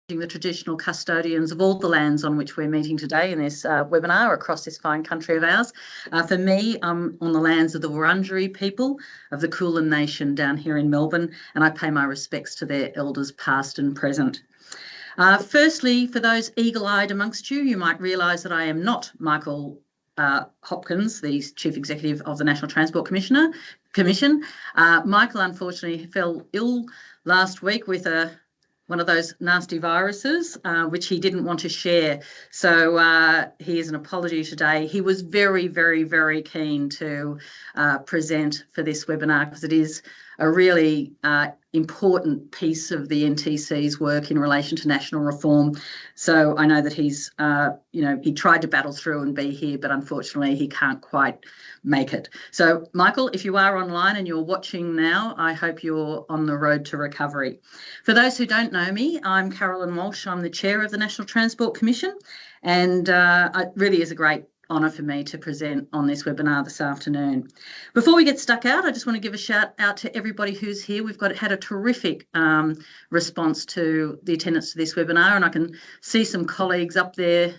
the traditional custodians of all the lands on which we're meeting today in this webinar across this fine country of ours. For me, I'm on the lands of the Wurundjeri people of the Kulin Nation down here in Melbourne, and I pay my respects to their elders past and present. Firstly, for those eagle-eyed amongst you, you might realise that I am not Michael Hopkins, the Chief Executive of the National Transport Commission. Michael unfortunately fell ill last week with one of those nasty viruses, which he didn't want to share. So here's an apology today. He was very, very, very keen to present for this webinar because it is a really important piece of the NTC's work in relation to national reform. So I know that he's, he tried to battle through and be here, but unfortunately he can't quite make it. So Michael, if you are online and you're watching now, I hope you're on the road to recovery. For those who don't know me, I'm Carolyn Walsh. I'm the chair of the National Transport Commission, and it really is a great honour for me to present on this webinar this afternoon. Before we get stuck out, I just want to give a shout out to everybody who's here. We've had a terrific response to the attendance to this webinar, and I can see some colleagues up there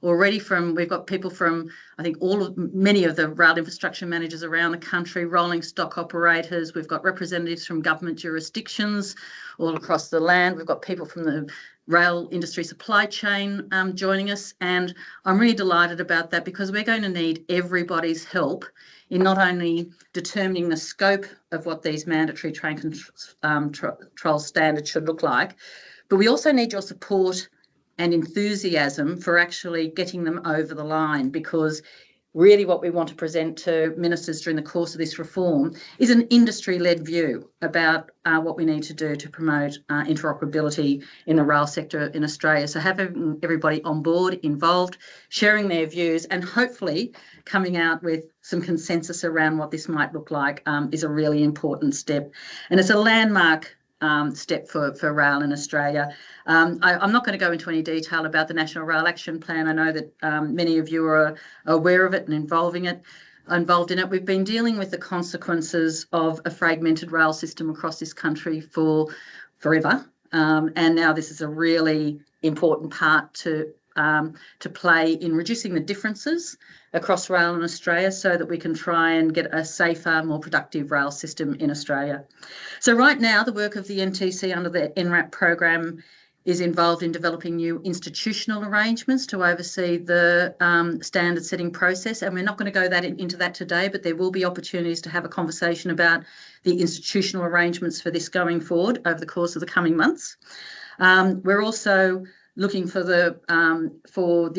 already we've got people from, I think, many of the rail infrastructure managers around the country, rolling stock operators. We've got representatives from government jurisdictions all across the land. We've got people from the rail industry supply chain joining us, and I'm really delighted about that because we're going to need everybody's help in not only determining the scope of what these mandatory train control standards should look like, but we also need your support and enthusiasm for actually getting them over the line, because really what we want to present to ministers during the course of this reform is an industry-led view about what we need to do to promote interoperability in the rail sector in Australia. So having everybody on board, involved, sharing their views, and hopefully coming out with some consensus around what this might look like is a really important step. And it's a landmark step for rail in Australia. I'm not going to go into any detail about the National Rail Action Plan. I know that many of you are aware of it and involved in it. We've been dealing with the consequences of a fragmented rail system across this country for forever, and now this is a really important part to play in reducing the differences across rail in Australia so that we can try and get a safer, more productive rail system in Australia. So right now, the work of the NTC under the NRAP program is involved in developing new institutional arrangements to oversee the standard setting process. And we're not going to go into that today, but there will be opportunities to have a conversation about the institutional arrangements for this going forward over the course of the coming months. We're also looking for the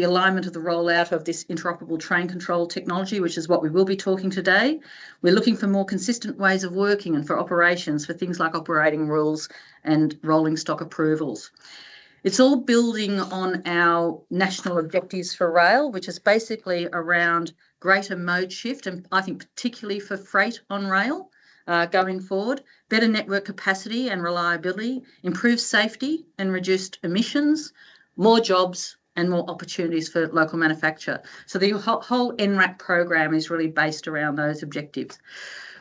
alignment of the rollout of this interoperable train control technology, which is what we will be talking today. We're looking for more consistent ways of working and for operations for things like operating rules and rolling stock approvals. It's all building on our national objectives for rail, which is basically around greater mode shift, and I think particularly for freight on rail. Going forward, better network capacity and reliability, improved safety and reduced emissions, more jobs and more opportunities for local manufacture. So the whole NRAP program is really based around those objectives.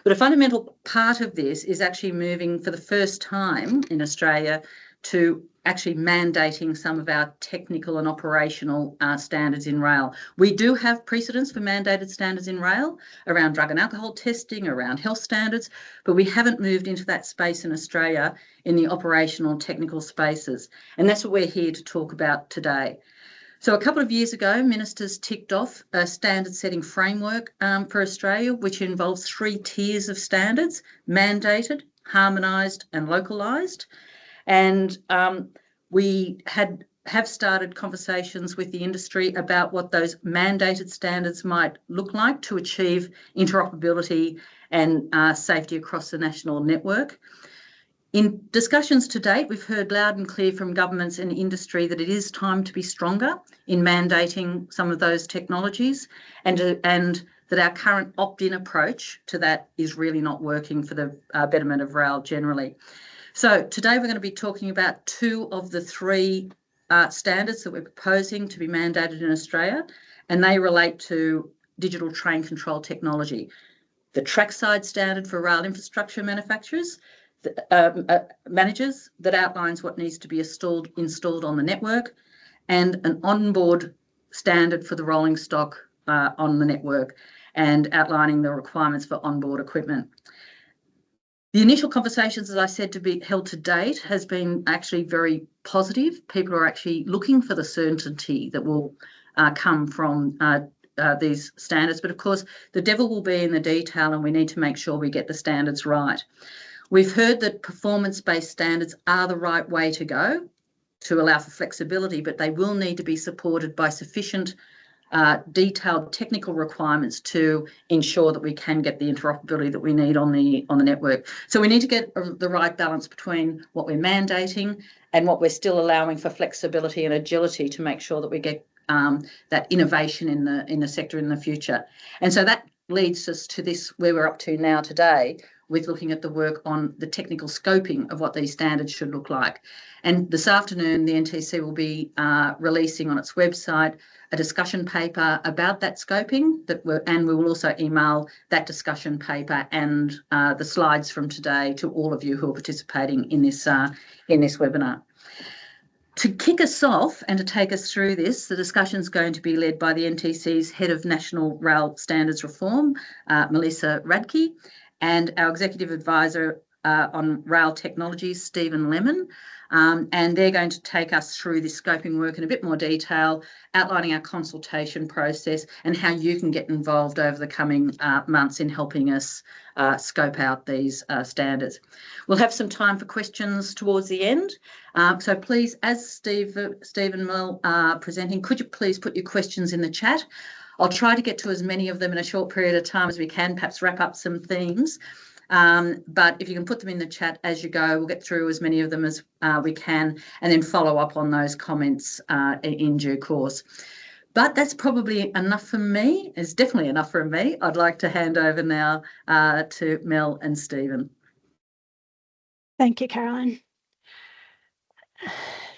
But a fundamental part of this is actually moving for the first time in Australia to actually mandating some of our technical and operational standards in rail. We do have precedents for mandated standards in rail around drug and alcohol testing, around health standards, but we haven't moved into that space in Australia in the operational technical spaces. And that's what we're here to talk about today. So a couple of years ago, ministers ticked off a standard setting framework for Australia, which involves 3 tiers of standards: mandated, harmonised and localised. And we have started conversations with the industry about what those mandated standards might look like to achieve interoperability and safety across the national network. In discussions to date, we've heard loud and clear from governments and industry that it is time to be stronger in mandating some of those technologies, and that our current opt-in approach to that is really not working for the betterment of rail generally. So today we're going to be talking about 2 of the 3 standards that we're proposing to be mandated in Australia, and they relate to digital train control technology. The trackside standard for rail infrastructure manufacturers, managers that outlines what needs to be installed on the network, and an onboard standard for the rolling stock on the network, and outlining the requirements for onboard equipment. The initial conversations, as I said, to be held to date has been actually very positive. People are actually looking for the certainty that will come from these standards. But of course, the devil will be in the detail, and we need to make sure we get the standards right. We've heard that performance-based standards are the right way to go to allow for flexibility, but they will need to be supported by sufficient detailed technical requirements to ensure that we can get the interoperability that we need on the network. So we need to get the right balance between what we're mandating and what we're still allowing for flexibility and agility to make sure that we get that innovation in the sector in the future. And so that leads us to this, where we're up to now today, with looking at the work on the technical scoping of what these standards should look like. And this afternoon, the NTC will be releasing on its website a discussion paper about that scoping, and we will also email that discussion paper and the slides from today to all of you who are participating in this webinar. To kick us off and to take us through this, the discussion is going to be led by the NTC's Head of National Rail Standards Reform, Melissa Radke, and our Executive Advisor on Rail Technologies, Stephen Lemon. And they're going to take us through this scoping work in a bit more detail, outlining our consultation process and how you can get involved over the coming months in helping us scope out these standards. We'll have some time for questions towards the end. So please, as Steve and Mel are presenting, could you please put your questions in the chat? I'll try to get to as many of them in a short period of time as we can, perhaps wrap up some themes. But if you can put them in the chat as you go, we'll get through as many of them as we can, and then follow up on those comments in due course. But that's probably enough for me. It's definitely enough for me. I'd like to hand over now to Mel and Stephen. Thank you, Caroline.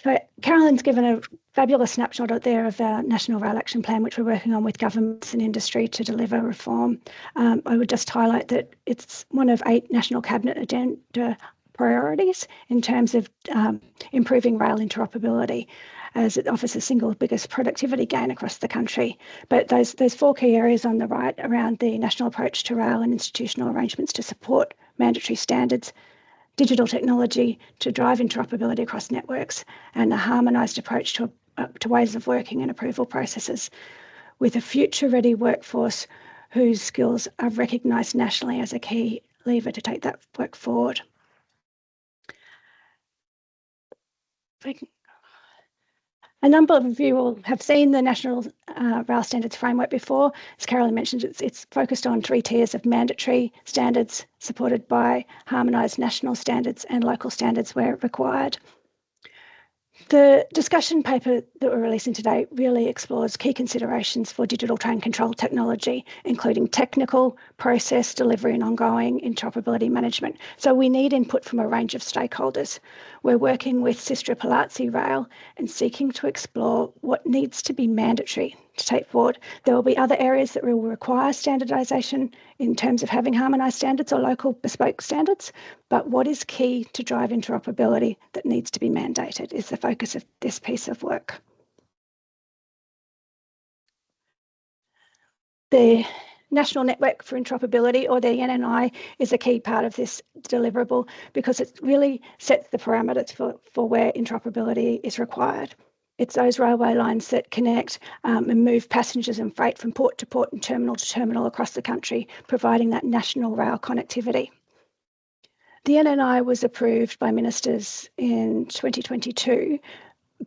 So Caroline's given a fabulous snapshot out there of our National Rail Action Plan, which we're working on with governments and industry to deliver reform. I would just highlight that it's one of 8 National Cabinet agenda priorities in terms of improving rail interoperability, as it offers the single biggest productivity gain across the country. But those 4 key areas on the right around the national approach to rail and institutional arrangements to support mandatory standards, digital technology to drive interoperability across networks, and a harmonised approach to ways of working and approval processes, with a future-ready workforce whose skills are recognised nationally as a key lever to take that work forward. A number of you will have seen the National Rail Standards Framework before. As Caroline mentioned, it's focused on 3 tiers of mandatory standards supported by harmonised national standards and local standards where required. The discussion paper that we're releasing today really explores key considerations for digital train control technology, including technical, process, delivery and ongoing interoperability management. So we need input from a range of stakeholders. We're working with Sistra Palazzi Rail and seeking to explore what needs to be mandatory to take forward. There will be other areas that will require standardisation in terms of having harmonised standards or local bespoke standards, but what is key to drive interoperability that needs to be mandated is the focus of this piece of work. The National Network for Interoperability, or the NNI, is a key part of this deliverable because it really sets the parameters for where interoperability is required. It's those railway lines that connect and move passengers and freight from port to port and terminal to terminal across the country, providing that national rail connectivity. The NNI was approved by ministers in 2022,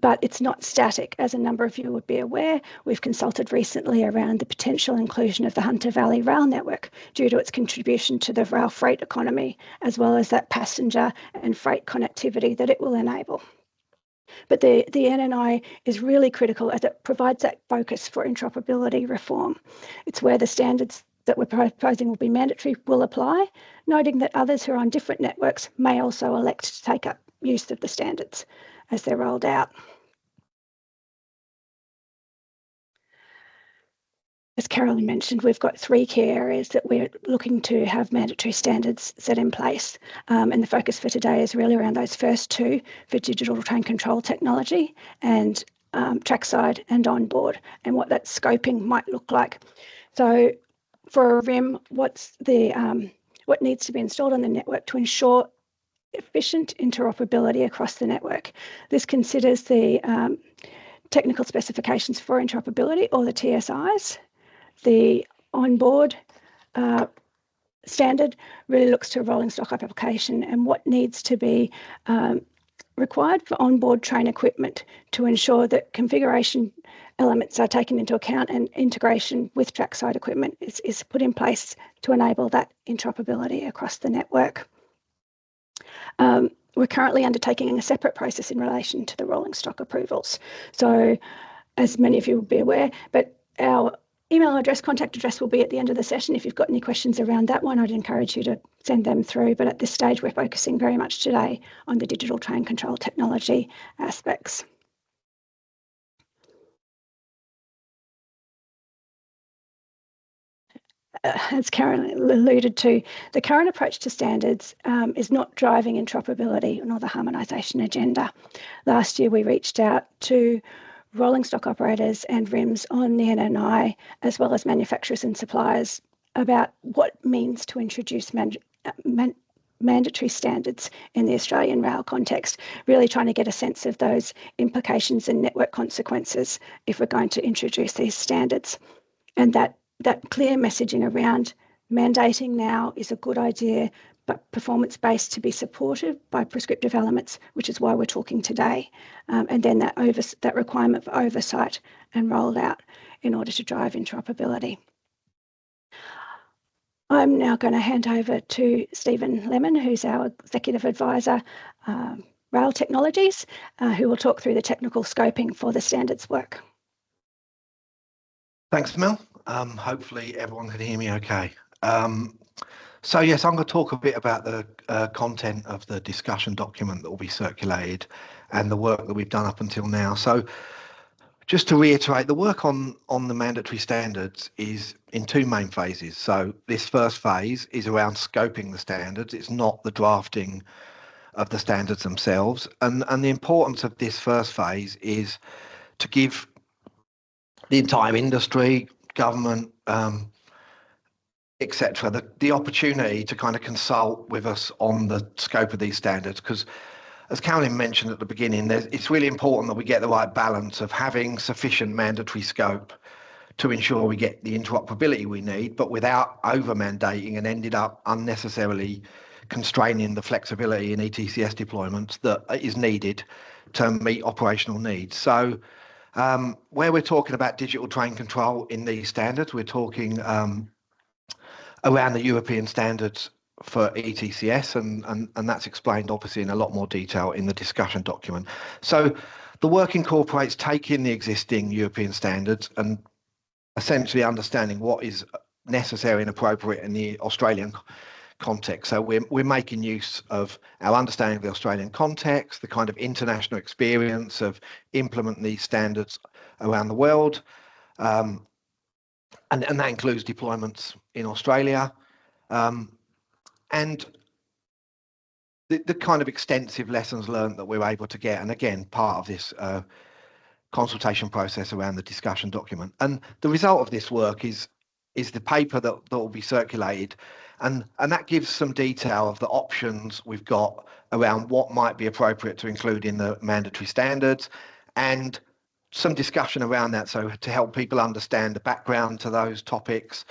but it's not static, as a number of you would be aware. We've consulted recently around the potential inclusion of the Hunter Valley Rail Network due to its contribution to the rail freight economy, as well as that passenger and freight connectivity that it will enable. But the NNI is really critical as it provides that focus for interoperability reform. It's where the standards that we're proposing will be mandatory will apply, noting that others who are on different networks may also elect to take up use of the standards as they're rolled out. as Carolyn mentioned, we've got 3 key areas that we're looking to have mandatory standards set in place. And the focus for today is really around those first 2 for digital train control technology and trackside and onboard, and what that scoping might look like. So for a RIM, what needs to be installed on the network to ensure efficient interoperability across the network. This considers the technical specifications for interoperability, or the TSIs. The onboard standard really looks to a rolling stock application and what needs to be required for onboard train equipment to ensure that configuration elements are taken into account and integration with trackside equipment is put in place to enable that interoperability across the network. We're currently undertaking a separate process in relation to the rolling stock approvals. So, as many of you will be aware, but our email address, contact address will be at the end of the session. If you've got any questions around that one, I'd encourage you to send them through. But at this stage, we're focusing very much today on the digital train control technology aspects. As Karen alluded to, the current approach to standards is not driving interoperability nor the harmonisation agenda. Last year, we reached out to rolling stock operators and RIMs on the NNI, as well as manufacturers and suppliers, about what it means to introduce mandatory standards in the Australian rail context, really trying to get a sense of those implications and network consequences if we're going to introduce these standards. And that clear messaging around mandating now is a good idea, but performance-based to be supported by prescriptive elements, which is why we're talking today. And then that requirement for oversight and rollout in order to drive interoperability. I'm now going to hand over to Stephen Lemon, who's our Executive Advisor, Rail Technologies, who will talk through the technical scoping for the standards work. Thanks, Mel. Hopefully everyone can hear me okay. So yes, I'm going to talk a bit about the content of the discussion document that will be circulated and the work that we've done up until now. So just to reiterate, the work on the mandatory standards is in 2 main phases. So this first phase is around scoping the standards. It's not the drafting of the standards themselves. And the importance of this first phase is to give the entire industry, government, etc., the opportunity to kind of consult with us on the scope of these standards, because as Carolyn mentioned at the beginning, it's really important that we get the right balance of having sufficient mandatory scope to ensure we get the interoperability we need, but without over-mandating and ended up unnecessarily constraining the flexibility in ETCS deployments that is needed to meet operational needs. So where we're talking about digital train control in these standards, we're talking around the European standards for ETCS, and that's explained obviously in a lot more detail in the discussion document. So the work incorporates taking the existing European standards and essentially understanding what is necessary and appropriate in the Australian context. So we're making use of our understanding of the Australian context, the kind of international experience of implementing these standards around the world, and that includes deployments in Australia, and the kind of extensive lessons learned that we're able to get, and again, part of this consultation process around the discussion document. And the result of this work is the paper that will be circulated, and that gives some detail of the options we've got around what might be appropriate to include in the mandatory standards, and some discussion around that, so to help people understand the background to those topics,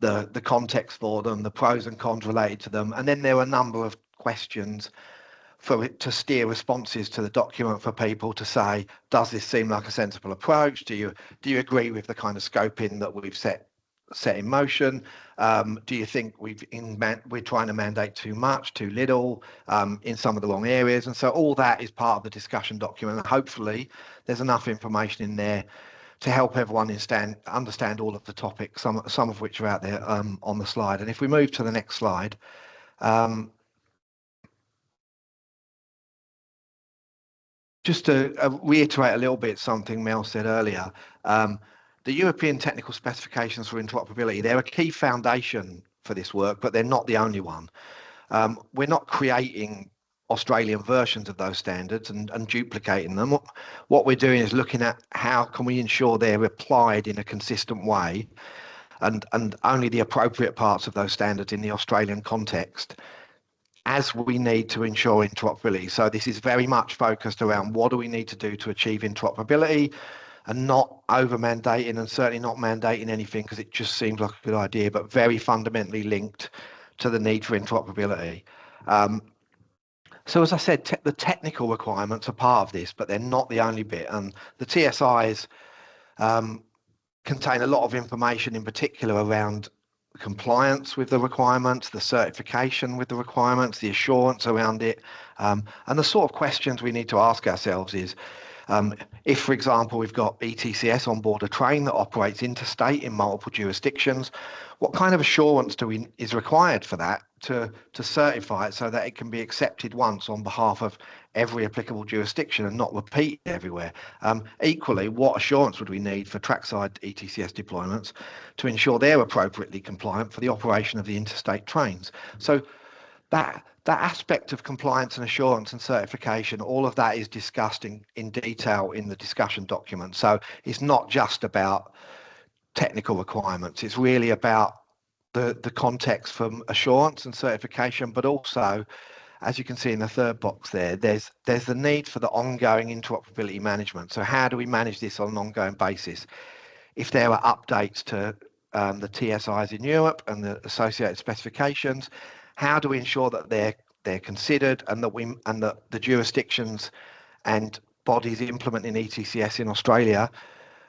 the context for them, the pros and cons related to them. And then there are a number of questions for it to steer responses to the document for people to say, does this seem like a sensible approach? Do you agree with the kind of scoping that we've set in motion? Do you think we're trying to mandate too much, too little, in some of the wrong areas? And so all that is part of the discussion document. And hopefully there's enough information in there to help everyone understand all of the topics, some of which are out there on the slide. And if we move to the next slide, just to reiterate a little bit something Mel said earlier, the European technical specifications for interoperability, they're a key foundation for this work, but they're not the only one. We're not creating Australian versions of those standards and duplicating them. What we're doing is looking at how can we ensure they're applied in a consistent way, and only the appropriate parts of those standards in the Australian context, as we need to ensure interoperability. So this is very much focused around what do we need to do to achieve interoperability, and not over mandating, and certainly not mandating anything because it just seems like a good idea, but very fundamentally linked to the need for interoperability. So as I said, the technical requirements are part of this, but they're not the only bit. And the TSIs contain a lot of information, in particular around compliance with the requirements, the certification with the requirements, the assurance around it, and the sort of questions we need to ask ourselves is, if, for example, we've got ETCS on board a train that operates interstate in multiple jurisdictions, what kind of assurance is required for that to certify it so that it can be accepted once on behalf of every applicable jurisdiction and not repeated everywhere? Equally, what assurance would we need for trackside ETCS deployments to ensure they're appropriately compliant for the operation of the interstate trains? So that aspect of compliance and assurance and certification, all of that is discussed in detail in the discussion document. So it's not just about technical requirements. It's really about the context from assurance and certification, but also, as you can see in the third box there, there's the need for the ongoing interoperability management. So how do we manage this on an ongoing basis? If there are updates to the TSIs in Europe and the associated specifications, how do we ensure that they're considered, and that the jurisdictions and bodies implementing ETCS in Australia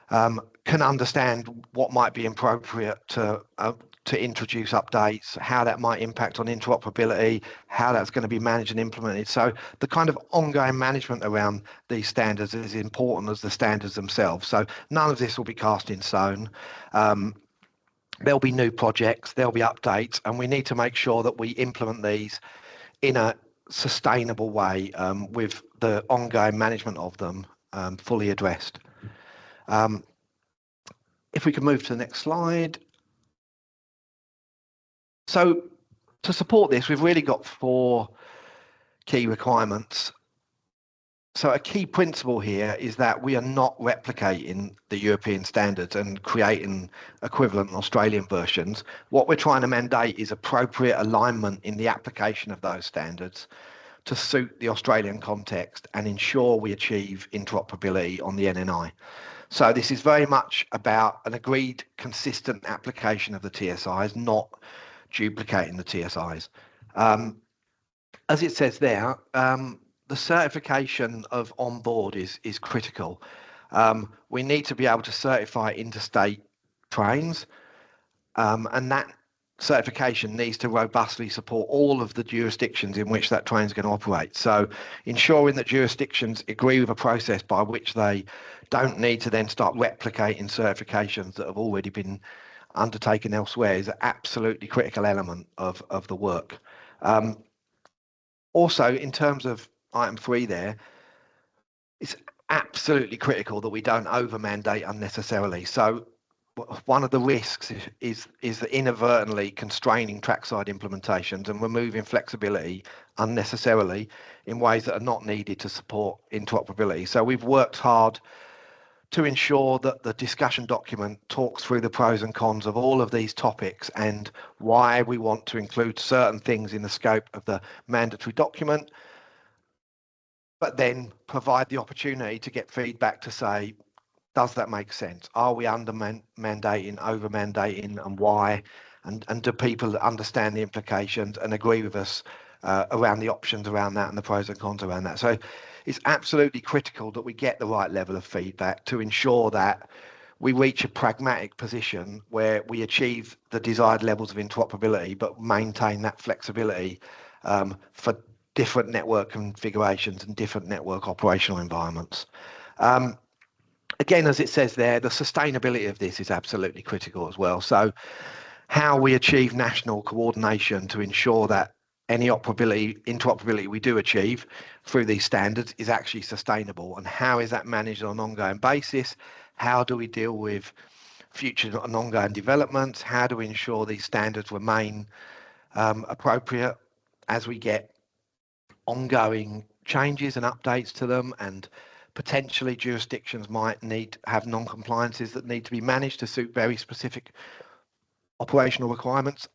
can understand what might be appropriate to introduce updates, how that might impact on interoperability, how that's going to be managed and implemented. So the kind of ongoing management around these standards is important as the standards themselves. So none of this will be cast in stone. There'll be new projects, there'll be updates, and we need to make sure that we implement these in a sustainable way, with the ongoing management of them fully addressed. If we can move to the next slide. So to support this, we've really got 4 key requirements. So a key principle here is that we are not replicating the European standards and creating equivalent Australian versions. What we're trying to mandate is appropriate alignment in the application of those standards to suit the Australian context and ensure we achieve interoperability on the NNI. So this is very much about an agreed, consistent application of the TSIs, not duplicating the TSIs. As it says there, the certification of onboard is critical. We need to be able to certify interstate trains, and that certification needs to robustly support all of the jurisdictions in which that train is going to operate. So ensuring that jurisdictions agree with a process by which they don't need to then start replicating certifications that have already been undertaken elsewhere is an absolutely critical element of the work. Also, in terms of item 3 there, it's absolutely critical that we don't over-mandate unnecessarily. So one of the risks is that inadvertently constraining trackside implementations and removing flexibility unnecessarily in ways that are not needed to support interoperability. So we've worked hard to ensure that the discussion document talks through the pros and cons of all of these topics and why we want to include certain things in the scope of the mandatory document, but then provide the opportunity to get feedback to say, does that make sense? Are we under mandating, over mandating, and why? And do people understand the implications and agree with us around the options around that and the pros and cons around that? So it's absolutely critical that we get the right level of feedback to ensure that we reach a pragmatic position where we achieve the desired levels of interoperability, but maintain that flexibility for different network configurations and different network operational environments. Again, as it says there, the sustainability of this is absolutely critical as well. So how we achieve national coordination to ensure that any interoperability we do achieve through these standards is actually sustainable, and how is that managed on an ongoing basis? How do we deal with future and ongoing developments, how do we ensure these standards remain appropriate as we get ongoing changes and updates to them, and potentially jurisdictions might have non-compliances that need to be managed to suit very specific operational requirements,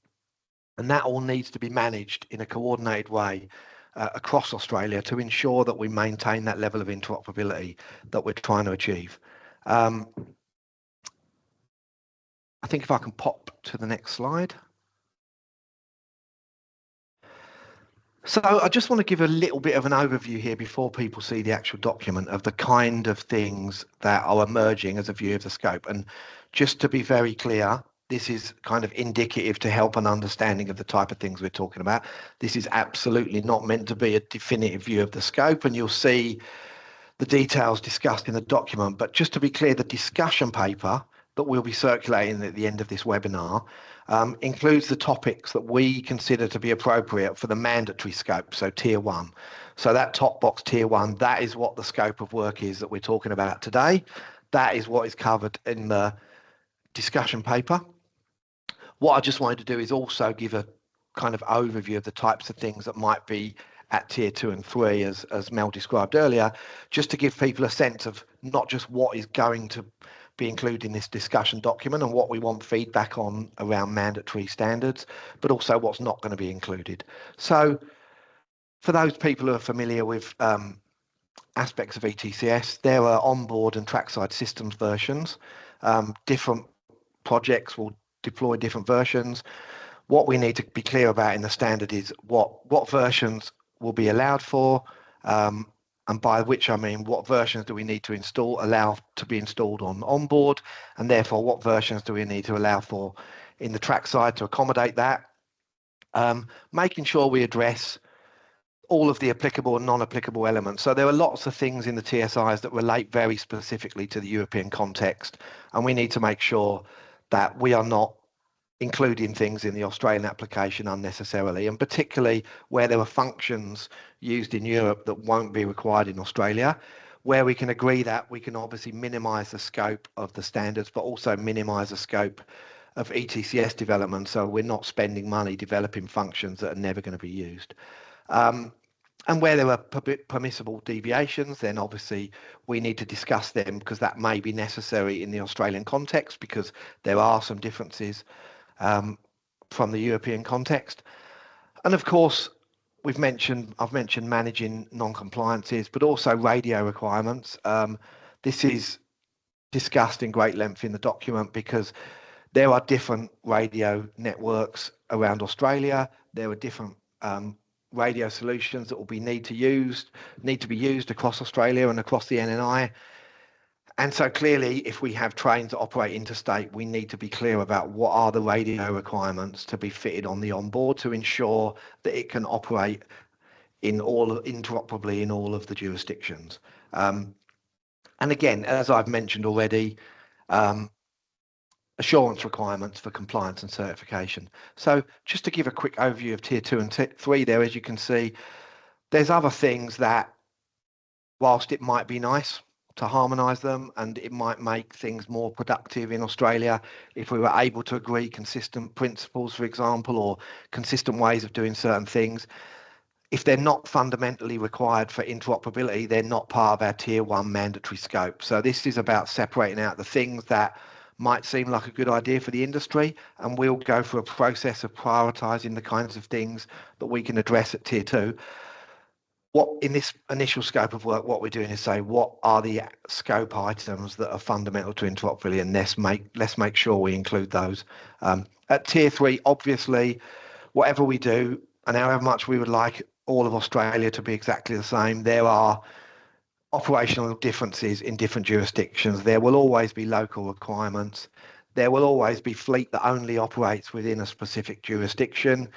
and that all needs to be managed in a coordinated way across Australia to ensure that we maintain that level of interoperability that we're trying to achieve. I think if I can pop to the next slide. So I just want to give a little bit of an overview here before people see the actual document of the kind of things that are emerging as a view of the scope. And just to be very clear, this is kind of indicative to help an understanding of the type of things we're talking about. This is absolutely not meant to be a definitive view of the scope, and you'll see the details discussed in the document. But just to be clear, the discussion paper that we'll be circulating at the end of this webinar includes the topics that we consider to be appropriate for the mandatory scope, so tier 1. So that top box, tier 1, that is what the scope of work is that we're talking about today. That is what is covered in the discussion paper. What I just wanted to do is also give a kind of overview of the types of things that might be at tier 2 and 3, as Mel described earlier, just to give people a sense of not just what is going to be included in this discussion document and what we want feedback on around mandatory standards, but also what's not going to be included. So for those people who are familiar with aspects of ETCS, there are onboard and trackside systems versions. Different projects will deploy different versions. What we need to be clear about in the standard is what versions will be allowed for, and by which I mean what versions do we need to allow to be installed on board, and therefore what versions do we need to allow for in the trackside to accommodate that. Making sure we address all of the applicable and non-applicable elements. So there are lots of things in the TSIs that relate very specifically to the European context, and we need to make sure that we are not including things in the Australian application unnecessarily, and particularly where there are functions used in Europe that won't be required in Australia. Where we can agree that, we can obviously minimise the scope of the standards, but also minimise the scope of ETCS development, so we're not spending money developing functions that are never going to be used. And where there are permissible deviations, then obviously we need to discuss them, because that may be necessary in the Australian context, because there are some differences from the European context. And of course, I've mentioned managing non-compliances, but also radio requirements. This is discussed in great length in the document, because there are different radio networks around Australia. There are different radio solutions that will need to be used across Australia and across the NNI. And so clearly, if we have trains that operate interstate, we need to be clear about what are the radio requirements to be fitted on the onboard to ensure that it can operate interoperably in all of the jurisdictions. And again, as I've mentioned already, assurance requirements for compliance and certification. So just to give a quick overview of tier 2 and 3 there, as you can see, there's other things that, whilst it might be nice to harmonise them and it might make things more productive in Australia if we were able to agree consistent principles, for example, or consistent ways of doing certain things, if they're not fundamentally required for interoperability, they're not part of our tier 1 mandatory scope. So this is about separating out the things that might seem like a good idea for the industry, and we'll go through a process of prioritising the kinds of things that we can address at tier 2. What in this initial scope of work, what we're doing is say, what are the scope items that are fundamental to interoperability, and let's make sure we include those. At tier 3, obviously, whatever we do, and however much we would like all of Australia to be exactly the same, there are operational differences in different jurisdictions. There will always be local requirements. There will always be fleet that only operates within a specific jurisdiction.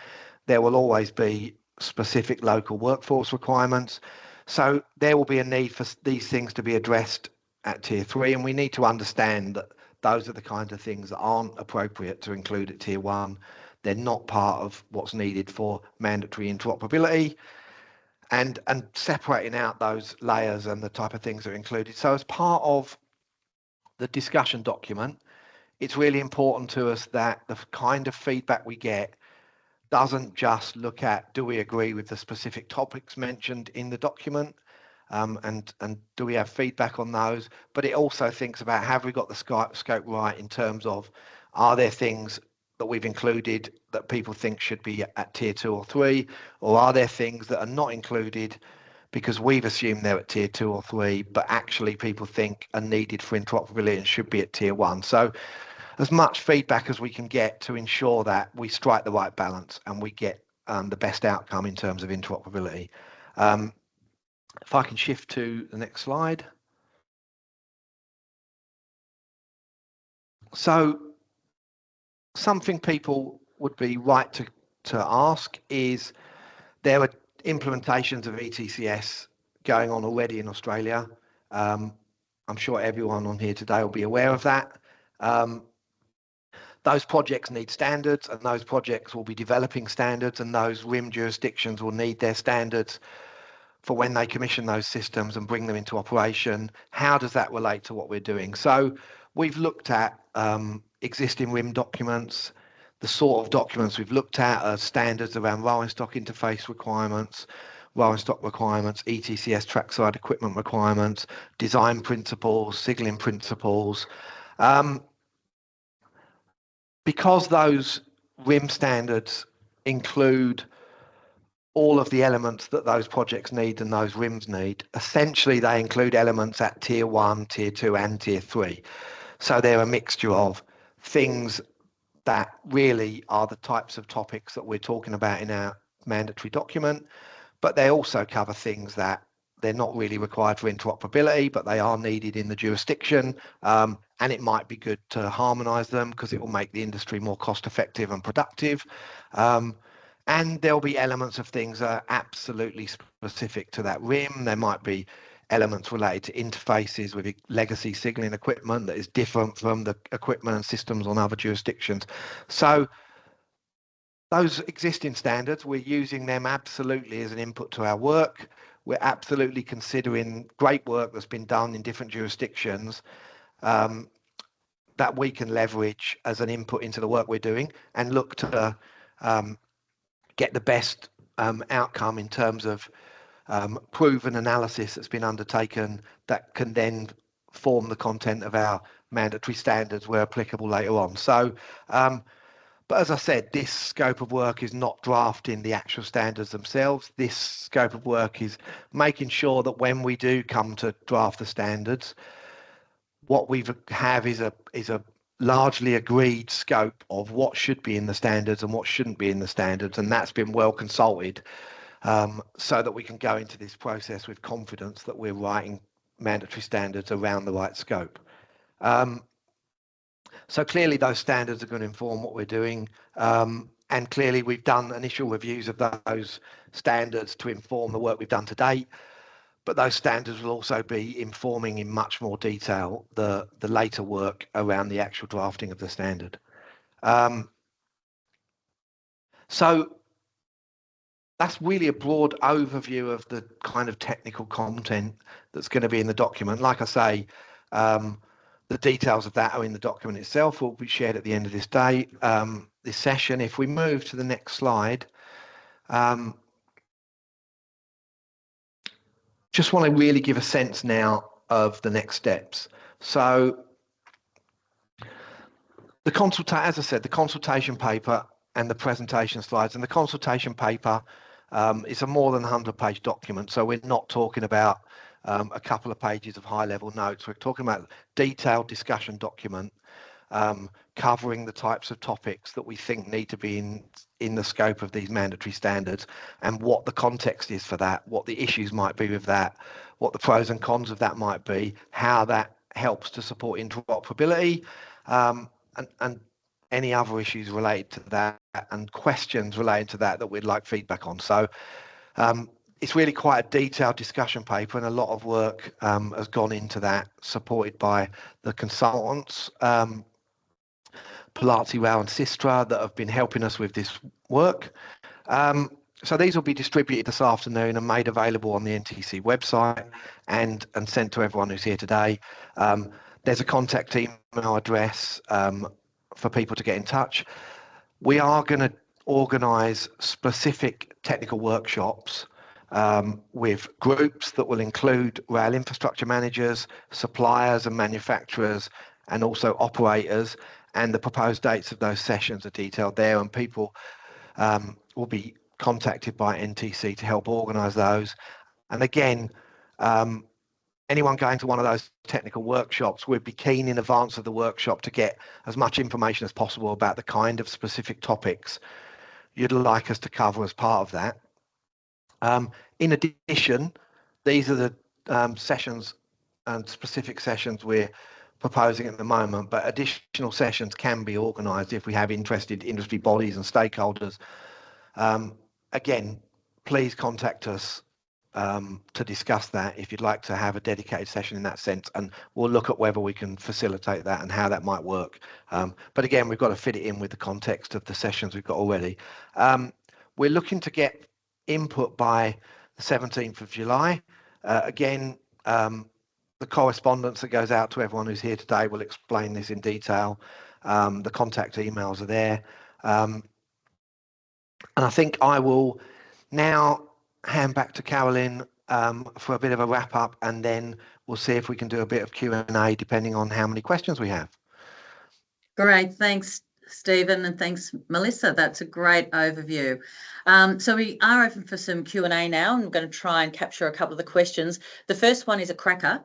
There will always be specific local workforce requirements. So there will be a need for these things to be addressed at tier 3, and we need to understand that those are the kind of things that aren't appropriate to include at tier 1. They're not part of what's needed for mandatory interoperability, and separating out those layers and the type of things that are included. So as part of the discussion document, it's really important to us that the kind of feedback we get doesn't just look at, do we agree with the specific topics mentioned in the document, and do we have feedback on those, but it also thinks about, have we got the scope right in terms of, are there things that we've included that people think should be at tier 2 or 3, or are there things that are not included because we've assumed they're at tier 2 or 3, but actually people think are needed for interoperability and should be at tier 1. So as much feedback as we can get to ensure that we strike the right balance and we get the best outcome in terms of interoperability. If I can shift to the next slide. So something people would be right to ask is, there are implementations of ETCS going on already in Australia. I'm sure everyone on here today will be aware of that. Those projects need standards, and those projects will be developing standards, and those RIM jurisdictions will need their standards for when they commission those systems and bring them into operation. How does that relate to what we're doing? So we've looked at existing RIM documents. The sort of documents we've looked at are standards around rolling stock interface requirements, rolling stock requirements, ETCS trackside equipment requirements, design principles, signaling principles. Because those RIM standards include all of the elements that those projects need and those RIMs need, essentially they include elements at tier 1, tier 2 and tier 3. So they're a mixture of things that really are the types of topics that we're talking about in our mandatory document, but they also cover things that they're not really required for interoperability, but they are needed in the jurisdiction. And it might be good to harmonise them because it will make the industry more cost effective and productive. And there'll be elements of things that are absolutely specific to that RIM. There might be elements related to interfaces with legacy signalling equipment that is different from the equipment and systems on other jurisdictions. So those existing standards, we're using them absolutely as an input to our work. We're absolutely considering great work that's been done in different jurisdictions that we can leverage as an input into the work we're doing, and look to get the best outcome in terms of proven analysis that's been undertaken that can then form the content of our mandatory standards where applicable later on. So, but as I said, this scope of work is not drafting the actual standards themselves. This scope of work is making sure that when we do come to draft the standards, what we have is a largely agreed scope of what should be in the standards and what shouldn't be in the standards, and that's been well consulted, so that we can go into this process with confidence that we're writing mandatory standards around the right scope. So clearly those standards are going to inform what we're doing, and clearly we've done initial reviews of those standards to inform the work we've done to date. But those standards will also be informing in much more detail the later work around the actual drafting of the standard. So that's really a broad overview of the kind of technical content that's going to be in the document. Like I say, the details of that are in the document itself, will be shared at the end of this day, this session. If we move to the next slide, just want to really give a sense now of the next steps. So as I said, the consultation paper and the presentation slides, and the consultation paper is a more than 100-page document. So we're not talking about a couple of pages of high-level notes. We're talking about detailed discussion document covering the types of topics that we think need to be in the scope of these mandatory standards, and what the context is for that, what the issues might be with that, what the pros and cons of that might be, how that helps to support interoperability, and any other issues related to that, and questions related to that we'd like feedback on. So it's really quite a detailed discussion paper, and a lot of work has gone into that, supported by the consultants, Palazzi, Rao and Sistra, that have been helping us with this work. So these will be distributed this afternoon and made available on the NTC website and sent to everyone who's here today. There's a contact email address for people to get in touch. We are going to organise specific technical workshops with groups that will include rail infrastructure managers, suppliers and manufacturers, and also operators. And the proposed dates of those sessions are detailed there, and people will be contacted by NTC to help organise those. And again, anyone going to one of those technical workshops, we'd be keen in advance of the workshop to get as much information as possible about the kind of specific topics you'd like us to cover as part of that. In addition, these are the sessions and specific sessions we're proposing at the moment, but additional sessions can be organised if we have interested industry bodies and stakeholders. Again, please contact us to discuss that if you'd like to have a dedicated session in that sense, and we'll look at whether we can facilitate that and how that might work. But again, we've got to fit it in with the context of the sessions we've got already. We're looking to get input by the 17th of July. Again, the correspondence that goes out to everyone who's here today will explain this in detail. The contact emails are there. And I think I will now hand back to Carolyn for a bit of a wrap up, and then we'll see if we can do a bit of Q&A depending on how many questions we have. Great, thanks Stephen, and thanks Melissa. That's a great overview. So we are open for some Q&A now, and I'm going to try and capture a couple of the questions. The first one is a cracker,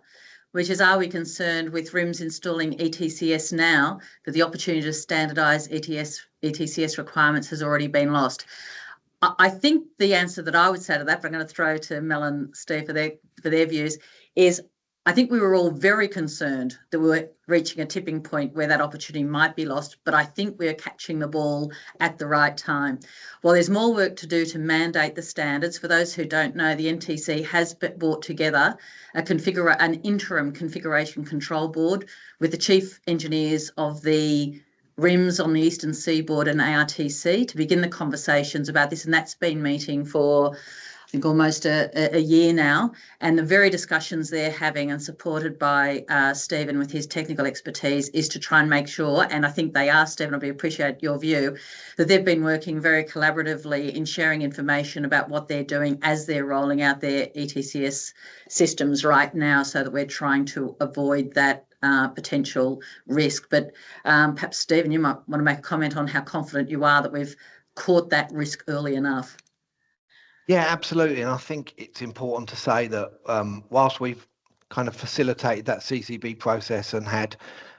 which is, are we concerned with RIMS installing ETCS now that the opportunity to standardise ETCS requirements has already been lost? I think the answer that I would say to that, but I'm going to throw to Mel and Steve for their views, is I think we were all very concerned that we were reaching a tipping point where that opportunity might be lost, but I think we're catching the ball at the right time. While there's more work to do to mandate the standards, for those who don't know, the NTC has brought together an interim configuration control board with the chief engineers of the RIMS on the Eastern Seaboard and ARTC to begin the conversations about this, and that's been meeting for I think almost a year now, and the very discussions they're having, and supported by Stephen with his technical expertise, is to try and make sure, and I think they are, Stephen, I appreciate your view, that they've been working very collaboratively in sharing information about what they're doing as they're rolling out their ETCS systems right now, so that we're trying to avoid that potential risk. But perhaps, Stephen, you might want to make a comment on how confident you are that we've caught that risk early enough. Yeah, absolutely. And I think it's important to say that whilst we've kind of facilitated that CCB process and had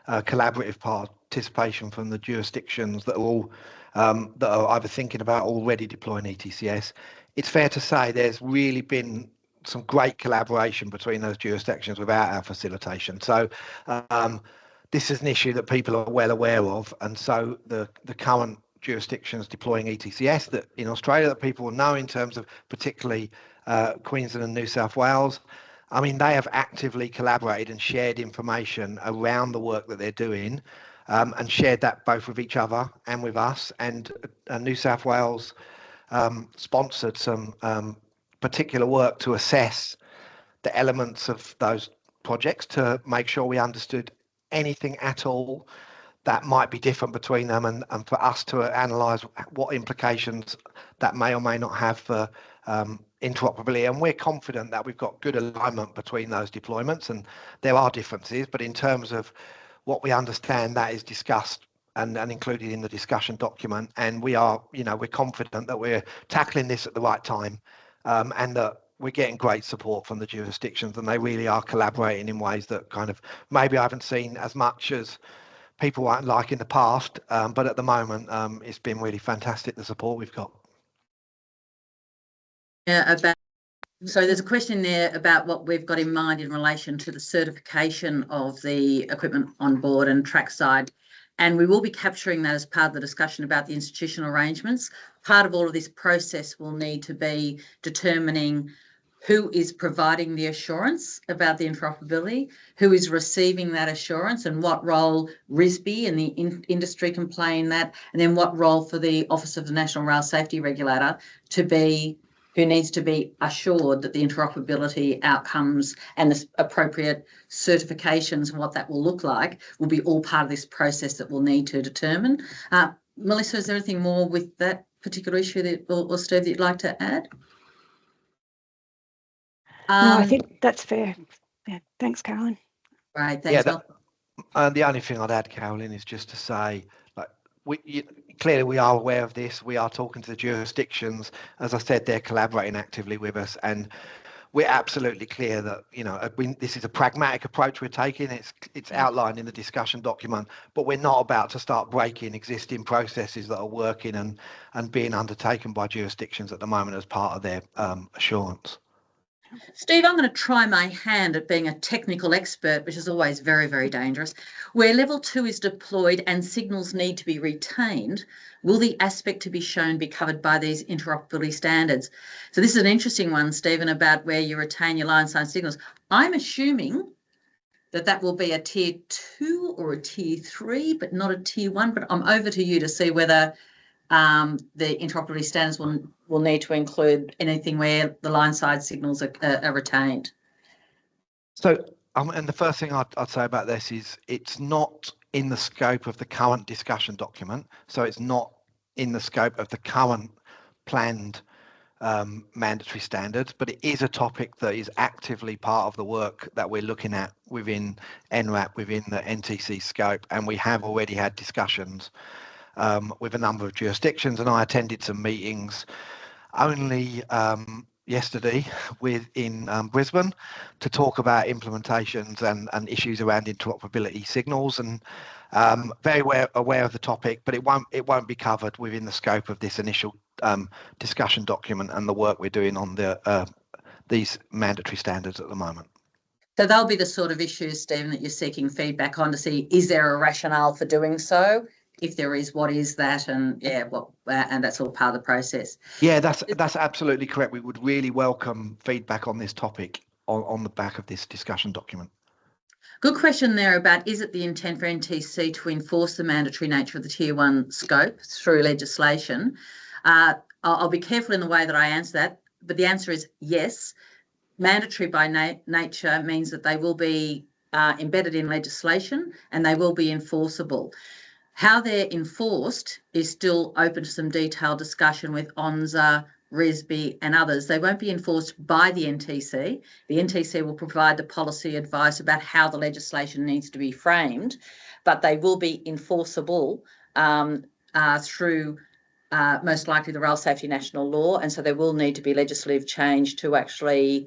collaborative participation from the jurisdictions that are all that are either thinking about already deploying ETCS, it's fair to say there's really been some great collaboration between those jurisdictions without our facilitation. So this is an issue that people are well aware of, and so the current jurisdictions deploying ETCS that in Australia that people will know, in terms of particularly Queensland and New South Wales, I mean, they have actively collaborated and shared information around the work that they're doing, and shared that both with each other and with us. And New South Wales sponsored some particular work to assess the elements of those projects to make sure we understood anything at all that might be different between them, and for us to analyse what implications that may or may not have for interoperability. And we're confident that we've got good alignment between those deployments, and there are differences, but in terms of what we understand, that is discussed and included in the discussion document. And we are, we're confident that we're tackling this at the right time, and that we're getting great support from the jurisdictions, and they really are collaborating in ways that kind of maybe I haven't seen as much as people won't like in the past, but at the moment it's been really fantastic, the support we've got. Yeah, so there's a question there about what we've got in mind in relation to the certification of the equipment on board and trackside, and we will be capturing that as part of the discussion about the institutional arrangements. Part of all of this process will need to be determining who is providing the assurance about the interoperability, who is receiving that assurance, and what role RISB and the industry can play in that, and then what role for the Office of the National Rail Safety Regulator to be who needs to be assured that the interoperability outcomes and the appropriate certifications and what that will look like will be all part of this process that we'll need to determine. Melissa, is there anything more with that particular issue that, or Steve, that you'd like to add? No, I think that's fair. Yeah, thanks, Carolyn. Right, thanks. The only thing I'd add, Carolyn, is just to say, like, clearly we are aware of this. We are talking to the jurisdictions. As I said, they're collaborating actively with us, and we're absolutely clear that, you know, this is a pragmatic approach we're taking. It's outlined in the discussion document, but we're not about to start breaking existing processes that are working and being undertaken by jurisdictions at the moment as part of their assurance. Steve, I'm going to try my hand at being a technical expert, which is always very, very dangerous. Where level 2 is deployed and signals need to be retained, will the aspect to be shown be covered by these interoperability standards? So this is an interesting one, Stephen, about where you retain your line side signals. I'm assuming that will be a tier 2 or a tier 3, but not a tier 1. But I'm over to you to see whether the interoperability standards will need to include anything where the line side signals are retained. So, and the first thing I'd say about this is it's not in the scope of the current discussion document. So it's not in the scope of the current planned mandatory standards, but it is a topic that is actively part of the work that we're looking at within NRAP, within the NTC scope, and we have already had discussions with a number of jurisdictions, and I attended some meetings only yesterday in Brisbane to talk about implementations and issues around interoperability signals, and very aware of the topic, but it won't be covered within the scope of this initial discussion document and the work we're doing on these mandatory standards at the moment. So they'll be the sort of issues, Stephen, that you're seeking feedback on to see, is there a rationale for doing so? If there is, what is that? And and that's all part of the process. Yeah, that's absolutely correct. We would really welcome feedback on this topic on the back of this discussion document. Good question there about, is it the intent for NTC to enforce the mandatory nature of the Tier 1 scope through legislation? I'll be careful in the way that I answer that, but the answer is yes. Mandatory by nature means that they will be embedded in legislation and they will be enforceable. How they're enforced is still open to some detailed discussion with ONSA, RISB and others. They won't be enforced by the NTC. The NTC will provide the policy advice about how the legislation needs to be framed, but they will be enforceable through most likely the Rail Safety National Law, and so there will need to be legislative change to actually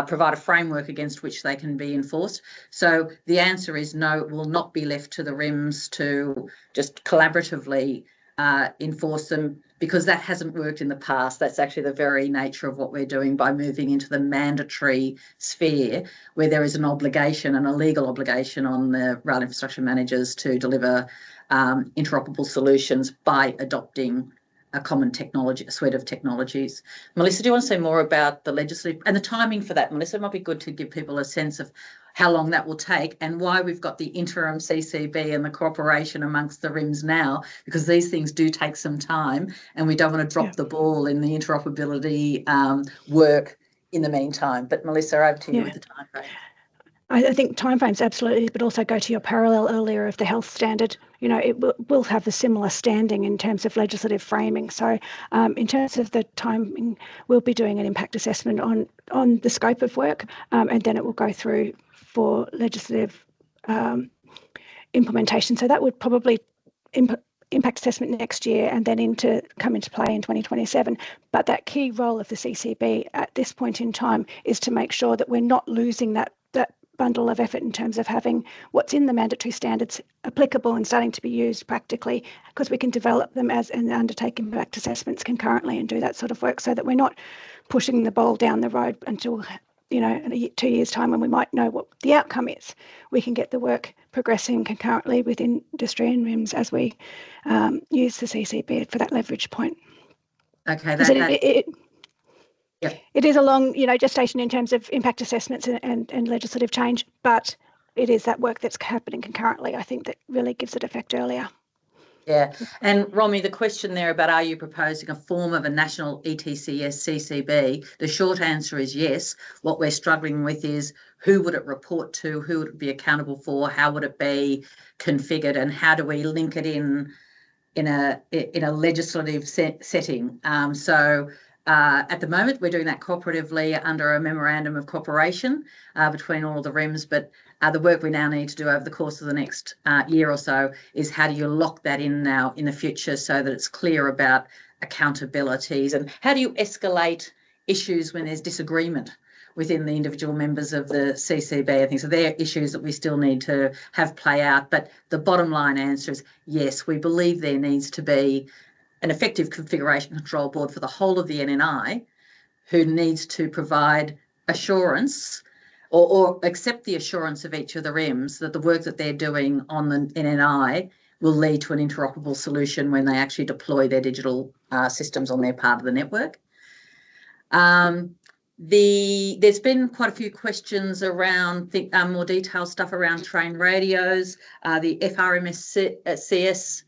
provide a framework against which they can be enforced. So the answer is no, it will not be left to the RIMS to just collaboratively enforce them, because that hasn't worked in the past. That's actually the very nature of what we're doing by moving into the mandatory sphere, where there is an obligation, and a legal obligation on the rail infrastructure managers to deliver interoperable solutions by adopting a common technology, a suite of technologies. Melissa, do you want to say more about the legislative and the timing for that? Melissa, it might be good to give people a sense of how long that will take and why we've got the interim CCB and the cooperation amongst the RIMS now, because these things do take some time and we don't want to drop the ball in the interoperability work in the meantime. But Melissa, over to you with the time frame. I think timeframes absolutely, but also go to your parallel earlier of the health standard. You know, it will have a similar standing in terms of legislative framing. So in terms of the timing, we'll be doing an impact assessment on the scope of work, and then it will go through for legislative implementation. So that would probably impact assessment next year and then come into play in 2027. But that key role of the CCB at this point in time is to make sure that we're not losing that bundle of effort in terms of having what's in the mandatory standards applicable and starting to be used practically, because we can develop them and undertake impact assessments concurrently and do that sort of work, so that we're not pushing the ball down the road until, you know, in 2 years' time when we might know what the outcome is. We can get the work progressing concurrently with industry and RIMS as we use the CCB for that leverage point. Okay, It is a long, gestation in terms of impact assessments and legislative change, but it is that work that's happening concurrently, I think, that really gives it effect earlier. Yeah. And Romy, the question there about are you proposing a form of a national ETCS CCB? The short answer is yes. What we're struggling with is who would it report to, who would it be accountable for, how would it be configured, and how do we link it in a legislative setting. At the moment, we're doing that cooperatively under a memorandum of cooperation between all of the RIMs, but the work we now need to do over the course of the next year or so is how do you lock that in now in the future so that it's clear about accountabilities, and how do you escalate issues when there's disagreement within the individual members of the CCB. I think so. They're issues that we still need to have play out. But the bottom line answer is yes, we believe there needs to be an effective configuration control board for the whole of the NNI, who needs to provide assurance or accept the assurance of each of the RIMs that the work that they're doing on the NNI will lead to an interoperable solution when they actually deploy their digital systems on their part of the network. There's been quite a few questions around more detailed stuff around train radios, the FRMS-CS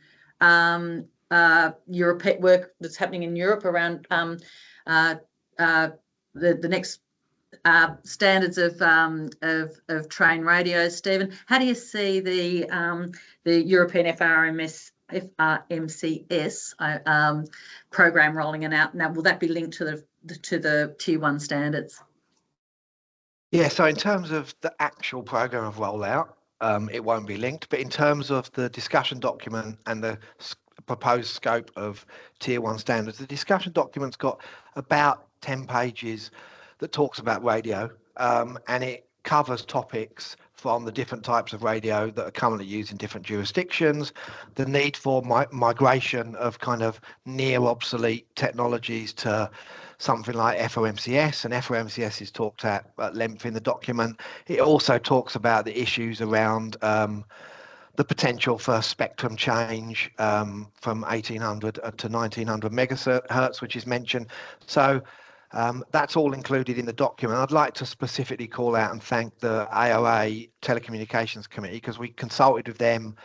Europe work that's happening in Europe around the next standards of train radios. Stephen, how do you see the European FRMCS program rolling out? Now, will that be linked to the Tier 1 standards? Yeah, so in terms of the actual program of rollout, it won't be linked, but in terms of the discussion document and the proposed scope of Tier 1 standards, the discussion document's got about 10 pages that talks about radio, and it covers topics from the different types of radio that are currently used in different jurisdictions, the need for migration of kind of near obsolete technologies to something like FOMCS, and FOMCS is talked at length in the document. It also talks about the issues around the potential for spectrum change from 1800 to 1900 megahertz, which is mentioned. So that's all included in the document. I'd like to specifically call out and thank the AOA Telecommunications Committee, because we consulted with them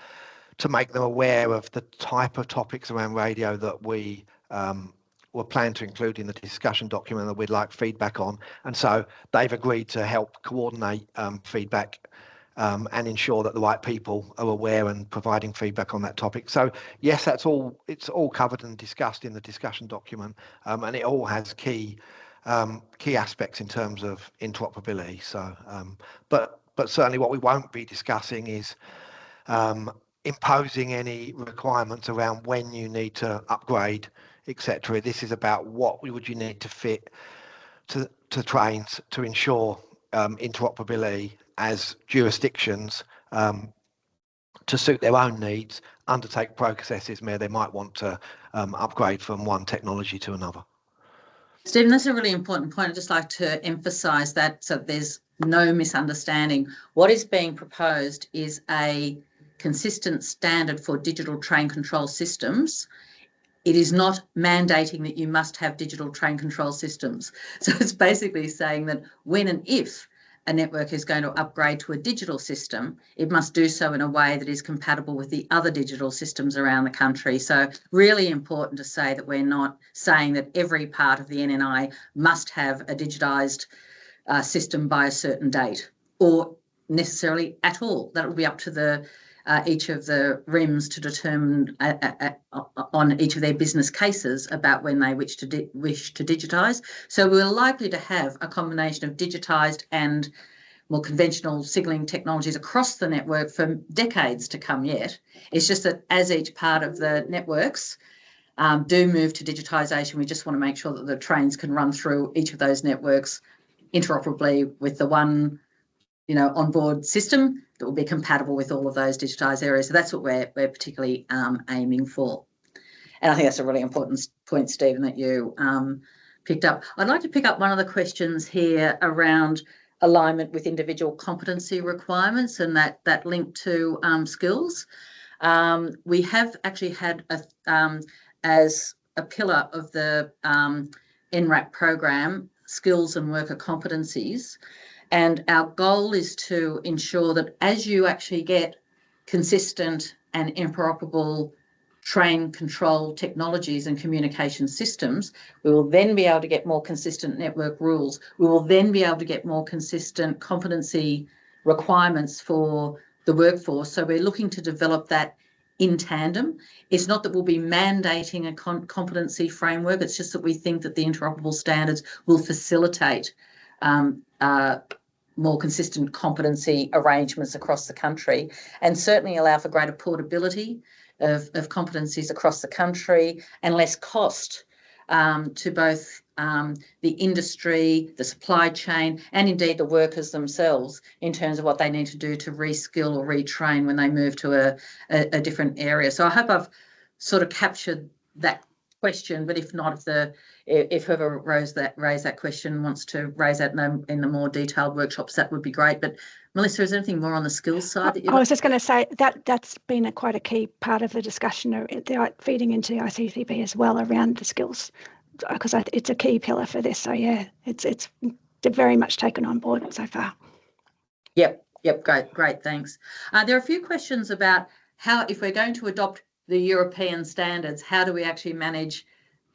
to make them aware of the type of topics around radio that we were planning to include in the discussion document that we'd like feedback on. And so they've agreed to help coordinate feedback and ensure that the right people are aware and providing feedback on that topic. So yes, it's all covered and discussed in the discussion document, and it all has key aspects in terms of interoperability. So, but certainly what we won't be discussing is imposing any requirements around when you need to upgrade, etc. This is about what would you need to fit to trains to ensure interoperability as jurisdictions to suit their own needs undertake processes where they might want to upgrade from one technology to another. Stephen, that's a really important point. I'd just like to emphasise that so there's no misunderstanding. What is being proposed is a consistent standard for digital train control systems. It is not mandating that you must have digital train control systems. So it's basically saying that when and if a network is going to upgrade to a digital system, it must do so in a way that is compatible with the other digital systems around the country. So really important to say that we're not saying that every part of the NNI must have a digitised system by a certain date, or necessarily at all. That will be up to each of the RIMs to determine on each of their business cases about when they wish to digitise. So we're likely to have a combination of digitised and more conventional signalling technologies across the network for decades to come yet. It's just that as each part of the networks do move to digitisation, we just want to make sure that the trains can run through each of those networks interoperably with the one onboard system that will be compatible with all of those digitised areas. So that's what we're particularly aiming for. And I think that's a really important point, Stephen, that you picked up. I'd like to pick up one of the questions here around alignment with individual competency requirements and that link to skills. We have actually had as a pillar of the NRAP program, skills and worker competencies. And our goal is to ensure that as you actually get consistent and interoperable train control technologies and communication systems, we will then be able to get more consistent network rules. We will then be able to get more consistent competency requirements for the workforce. So we're looking to develop that in tandem. It's not that we'll be mandating a competency framework, it's just that we think that the interoperable standards will facilitate more consistent competency arrangements across the country, and certainly allow for greater portability of competencies across the country and less cost to both the industry, the supply chain, and indeed the workers themselves in terms of what they need to do to reskill or retrain when they move to a different area. So I hope I've sort of captured that question, but if not, if whoever raised that question wants to raise that in the more detailed workshops, that would be great. But Melissa, is there anything more on the skills side that I was just going to say that's been quite a key part of the discussion, feeding into the ICCP as well around the skills, because it's a key pillar for this. So yeah, it's very much taken on board so far. Yep, great, thanks. There are a few questions about how, if we're going to adopt the European standards, how do we actually manage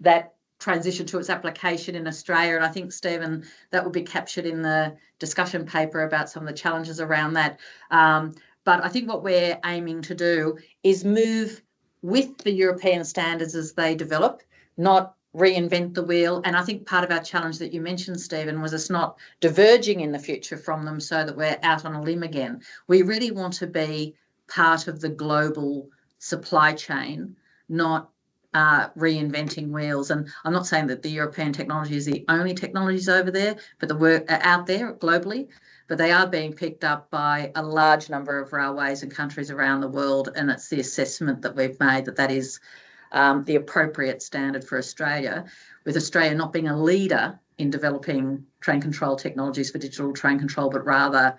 that transition to its application in Australia? And I think, Stephen, that will be captured in the discussion paper about some of the challenges around that. But I think what we're aiming to do is move with the European standards as they develop, not reinvent the wheel. And I think part of our challenge that you mentioned, Stephen, was it's not diverging in the future from them so that we're out on a limb again. We really want to be part of the global supply chain, not reinventing wheels. And I'm not saying that the European technology is the only technologies over there, but the work out there globally, but they are being picked up by a large number of railways and countries around the world. And it's the assessment that we've made that is the appropriate standard for Australia, with Australia not being a leader in developing train control technologies for digital train control, but rather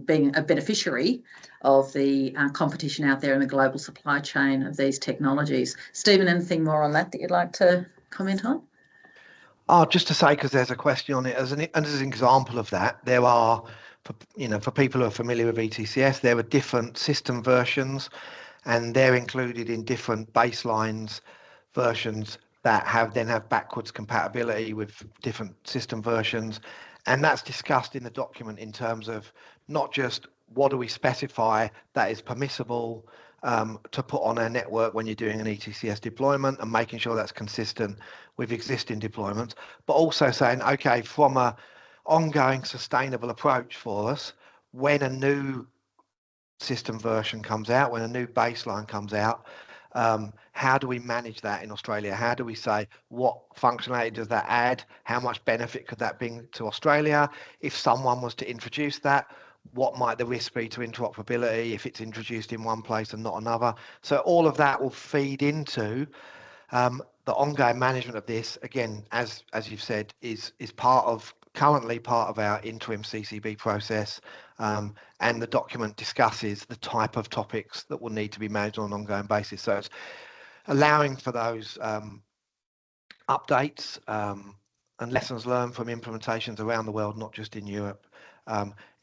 being a beneficiary of the competition out there in the global supply chain of these technologies. Stephen, anything more on that you'd like to comment on? Oh, just to say, because there's a question on it, as an example of that, there are, for people who are familiar with ETCS, there are different system versions, and they're included in different baselines versions that have backwards compatibility with different system versions. And that's discussed in the document in terms of not just what do we specify that is permissible to put on our network when you're doing an ETCS deployment and making sure that's consistent with existing deployments, but also saying, okay, from a ongoing sustainable approach for us, when a new system version comes out, when a new baseline comes out, how do we manage that in Australia? How do we say, what functionality does that add? How much benefit could that bring to Australia? If someone was to introduce that, what might the risk be to interoperability if it's introduced in one place and not another? So all of that will feed into the ongoing management of this. Again, as you've said, is currently part of our interim CCB process, and the document discusses the type of topics that will need to be managed on an ongoing basis. So it's allowing for those updates and lessons learned from implementations around the world, not just in Europe,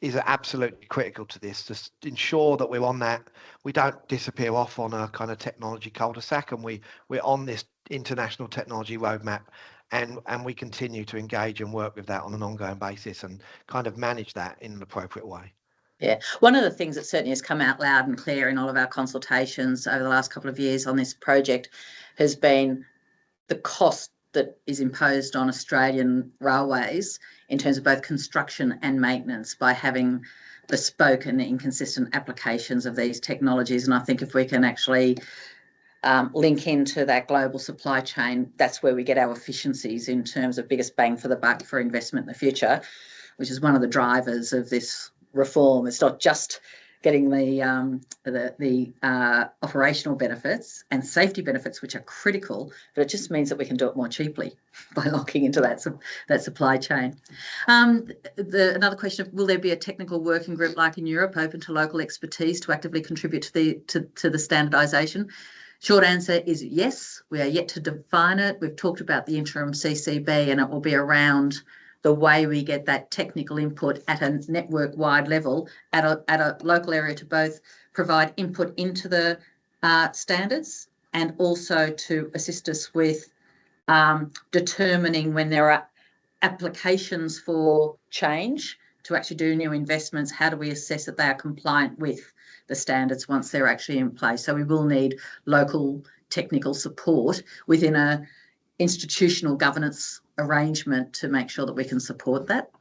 is absolutely critical to this, to ensure that we're on that. We don't disappear off on a kind of technology cul-de-sac, and we're on this international technology roadmap, and we continue to engage and work with that on an ongoing basis and kind of manage that in an appropriate way. Yeah, one of the things that certainly has come out loud and clear in all of our consultations over the last couple of years on this project has been the cost that is imposed on Australian railways in terms of both construction and maintenance by having bespoke and inconsistent applications of these technologies. And I think if we can actually link into that global supply chain, that's where we get our efficiencies in terms of biggest bang for the buck for investment in the future, which is one of the drivers of this reform. It's not just getting the operational benefits and safety benefits, which are critical, but it just means that we can do it more cheaply by locking into that supply chain. Another question: will there be a technical working group like in Europe, open to local expertise to actively contribute to the standardisation? Short answer is yes. We are yet to define it. We've talked about the interim CCB, and it will be around the way we get that technical input at a network-wide level, at a local area, to both provide input into the standards, and also to assist us with determining when there are applications for change to actually do new investments. How do we assess that they are compliant with the standards once they're actually in place? So we will need local technical support within a institutional governance arrangement to make sure that we can support that.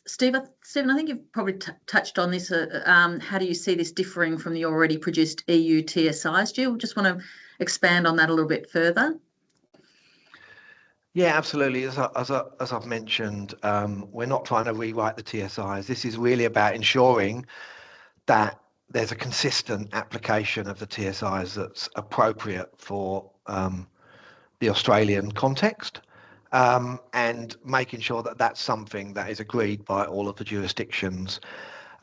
Stephen, I think you've probably touched on this. How do you see this differing from the already produced EU TSIs? Do you just want to expand on that a little bit further? Yeah, absolutely. As I've mentioned, we're not trying to rewrite the TSIs. This is really about ensuring that there's a consistent application of the TSIs that's appropriate for the Australian context, and making sure that that's something that is agreed by all of the jurisdictions.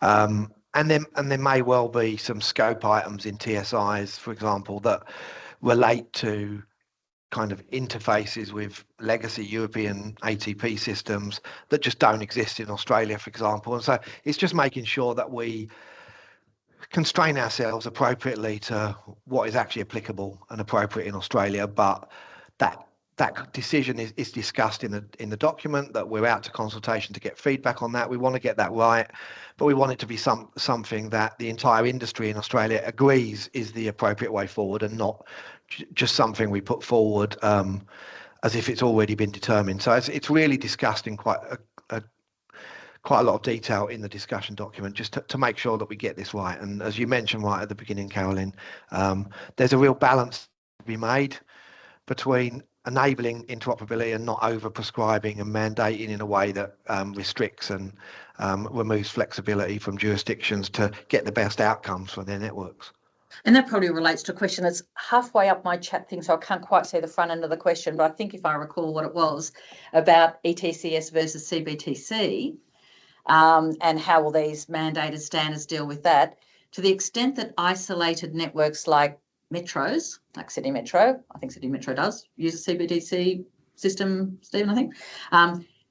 And there may well be some scope items in TSIs, for example, that relate to kind of interfaces with legacy European ATP systems that just don't exist in Australia, for example. And so it's just making sure that we constrain ourselves appropriately to what is actually applicable and appropriate in Australia, but that decision is discussed in the document, that we're out to consultation to get feedback on that. We want to get that right, but we want it to be something that the entire industry in Australia agrees is the appropriate way forward, and not just something we put forward as if it's already been determined. So it's really discussed in quite a lot of detail in the discussion document, just to make sure that we get this right. And as you mentioned right at the beginning, Carolyn, there's a real balance to be made between enabling interoperability and not over prescribing and mandating in a way that restricts and removes flexibility from jurisdictions to get the best outcomes for their networks. And that probably relates to a question that's halfway up my chat thing, so I can't quite see the front end of the question, but I think if I recall what it was about ETCS versus CBTC, and how will these mandated standards deal with that, to the extent that isolated networks like metros, like Sydney Metro, I think Sydney Metro does use a CBTC system, Stephen, I think,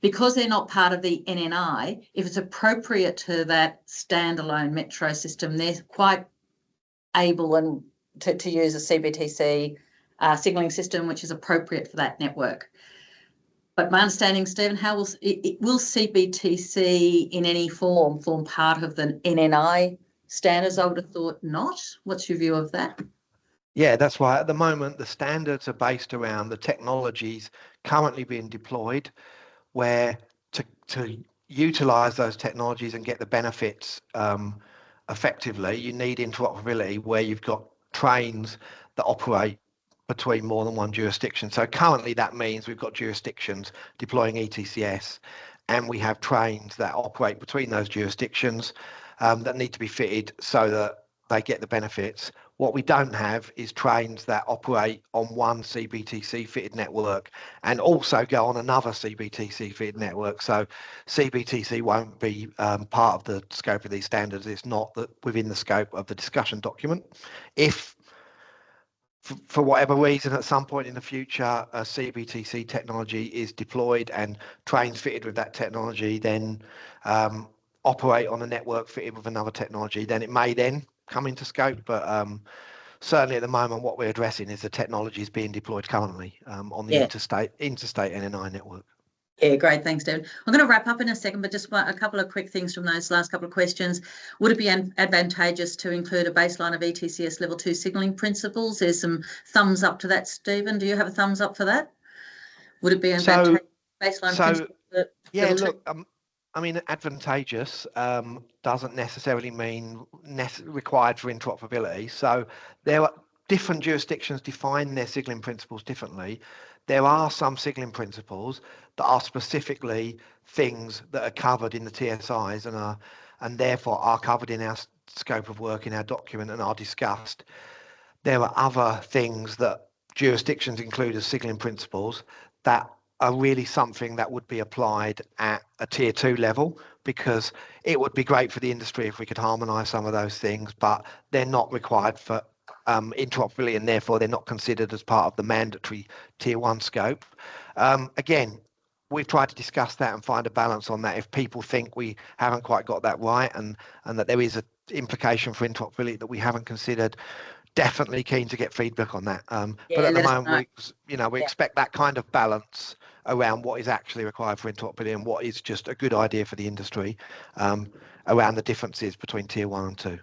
because they're not part of the NNI, if it's appropriate to that standalone metro system, they're quite able and to use a CBTC signalling system which is appropriate for that network. But my understanding, Stephen, how will CBTC in any form part of the NNI standards? I would have thought not. What's your view of that? Yeah, that's right. At the moment, the standards are based around the technologies currently being deployed, where to utilise those technologies and get the benefits effectively, you need interoperability where you've got trains that operate between more than one jurisdiction. So currently that means we've got jurisdictions deploying ETCS, and we have trains that operate between those jurisdictions that need to be fitted so that they get the benefits. What we don't have is trains that operate on one CBTC fitted network and also go on another CBTC fitted network. So CBTC won't be part of the scope of these standards. It's not within the scope of the discussion document. If for whatever reason, at some point in the future, a CBTC technology is deployed and trains fitted with that technology then operate on a network fitted with another technology, then it may then come into scope. But certainly at the moment, what we're addressing is the technologies being deployed currently on the interstate NNI network. Yeah, great. Thanks, David. I'm going to wrap up in a second, but just a couple of quick things from those last couple of questions. Would it be advantageous to include a baseline of ETCS level 2 signalling principles? There's some thumbs up to that, Stephen. Do you have a thumbs up for that? Would it be advantageous baseline principles? Yeah, look, I mean, advantageous doesn't necessarily mean required for interoperability. So there are different jurisdictions define their signalling principles differently. There are some signalling principles that are specifically things that are covered in the TSIs and therefore are covered in our scope of work in our document and are discussed. There are other things that jurisdictions include as signalling principles that are really something that would be applied at a tier 2 level, because it would be great for the industry if we could harmonise some of those things, but they're not required for interoperability, and therefore they're not considered as part of the mandatory tier 1 scope. Again, we've tried to discuss that and find a balance on that. If people think we haven't quite got that right, and that there is an implication for interoperability that we haven't considered, definitely keen to get feedback on that. But at the moment, we expect that kind of balance around what is actually required for interoperability and what is just a good idea for the industry, around the differences between tier 1 and 2.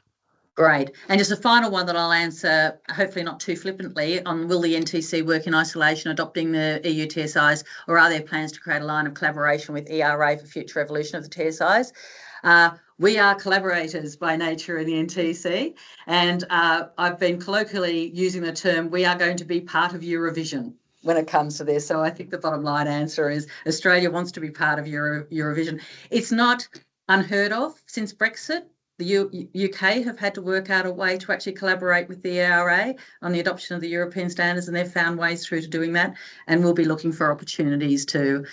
Great. And just a final one that I'll answer, hopefully not too flippantly, on will the NTC work in isolation adopting the EU TSIs, or are there plans to create a line of collaboration with ERA for future evolution of the TSIs? We are collaborators by nature in the NTC, and I've been colloquially using the term, we are going to be part of Eurovision when it comes to this. So I think the bottom line answer is Australia wants to be part of Eurovision. It's not unheard of since Brexit. The UK have had to work out a way to actually collaborate with the ERA on the adoption of the European standards, and they've found ways through to doing that, and we'll be looking for opportunities to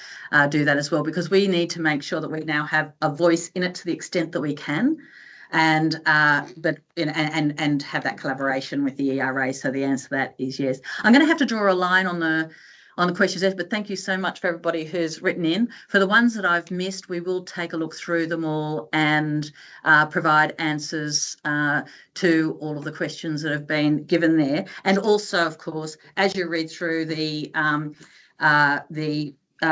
do that as well, because we need to make sure that we now have a voice in it to the extent that we can, and have that collaboration with the ERA. So the answer to that is yes. I'm going to have to draw a line on the questions there, but thank you so much for everybody who's written in. For the ones that I've missed, we will take a look through them all and provide answers to all of the questions that have been given there. And also, of course, as you read through the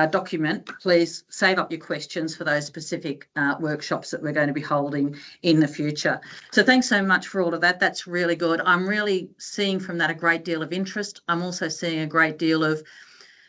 document, please save up your questions for those specific workshops that we're going to be holding in the future. So thanks so much for all of that. That's really good. I'm really seeing from that a great deal of interest. I'm also seeing a great deal of,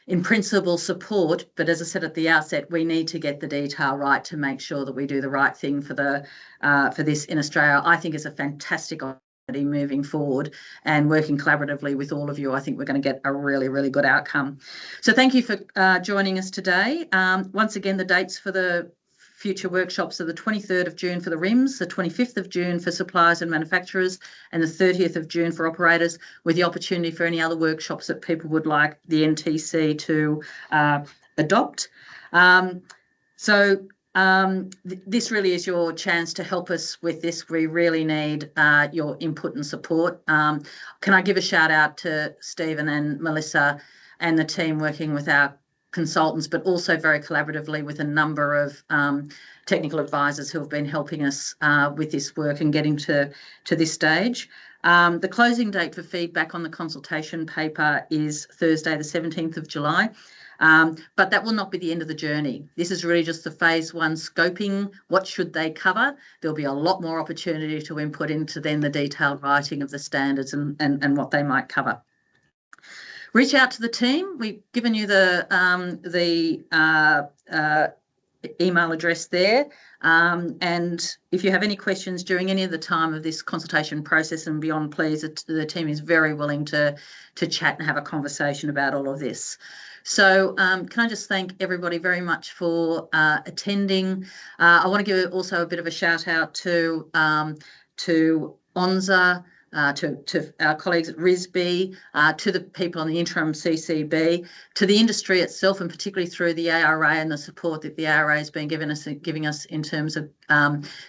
in principle, support, but as I said at the outset, we need to get the detail right to make sure that we do the right thing for this in Australia. I think it's a fantastic opportunity moving forward, and working collaboratively with all of you, I think we're going to get a really, really good outcome. So thank you for joining us today. Once again, the dates for the future workshops are the 23rd of June for the RIMS, the 25th of June for suppliers and manufacturers, and the 30th of June for operators, with the opportunity for any other workshops that people would like the NTC to adopt. This really is your chance to help us with this. We really need your input and support. Can I give a shout out to Stephen and Melissa and the team working with our consultants, but also very collaboratively with a number of technical advisors who have been helping us with this work and getting to this stage. The closing date for feedback on the consultation paper is Thursday, the 17th of July. But that will not be the end of the journey. This is really just the phase 1 scoping. What should they cover? There'll be a lot more opportunity to input into then the detailed writing of the standards and what they might cover. Reach out to the team. We've given you the email address there. And if you have any questions during any of the time of this consultation process and beyond, please, the team is very willing to chat and have a conversation about all of this. So can I just thank everybody very much for attending. I want to give also a bit of a shout out to ONSA, to our colleagues at RISB, to the people on the interim CCB, to the industry itself, and particularly through the ARA and the support that the ARA has been giving us in terms of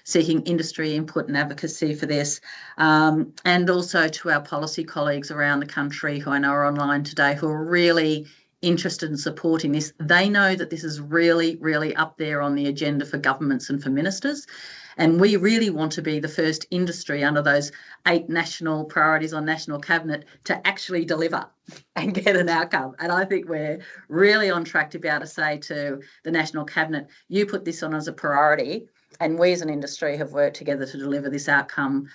seeking industry input and advocacy for this, and also to our policy colleagues around the country who I know are online today, who are really interested in supporting this. They know that this is really, really up there on the agenda for governments and for ministers. And we really want to be the first industry under those 8 national priorities on National Cabinet to actually deliver and get an outcome. And I think we're really on track to be able to say to the National Cabinet, you put this on as a priority, and we as an industry have worked together to deliver this outcome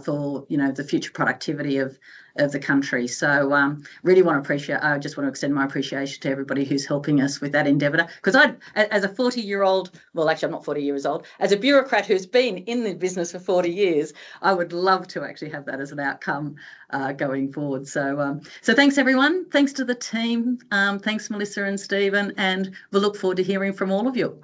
for the future productivity of the country. So really want to appreciate, I just want to extend my appreciation to everybody who's helping us with that endeavour. Because as a 40-year-old, well, actually I'm not 40 years old, as a bureaucrat who's been in the business for 40 years, I would love to actually have that as an outcome going forward. So thanks everyone. Thanks to the team. Thanks Melissa and Stephen, and we'll look forward to hearing from all of you.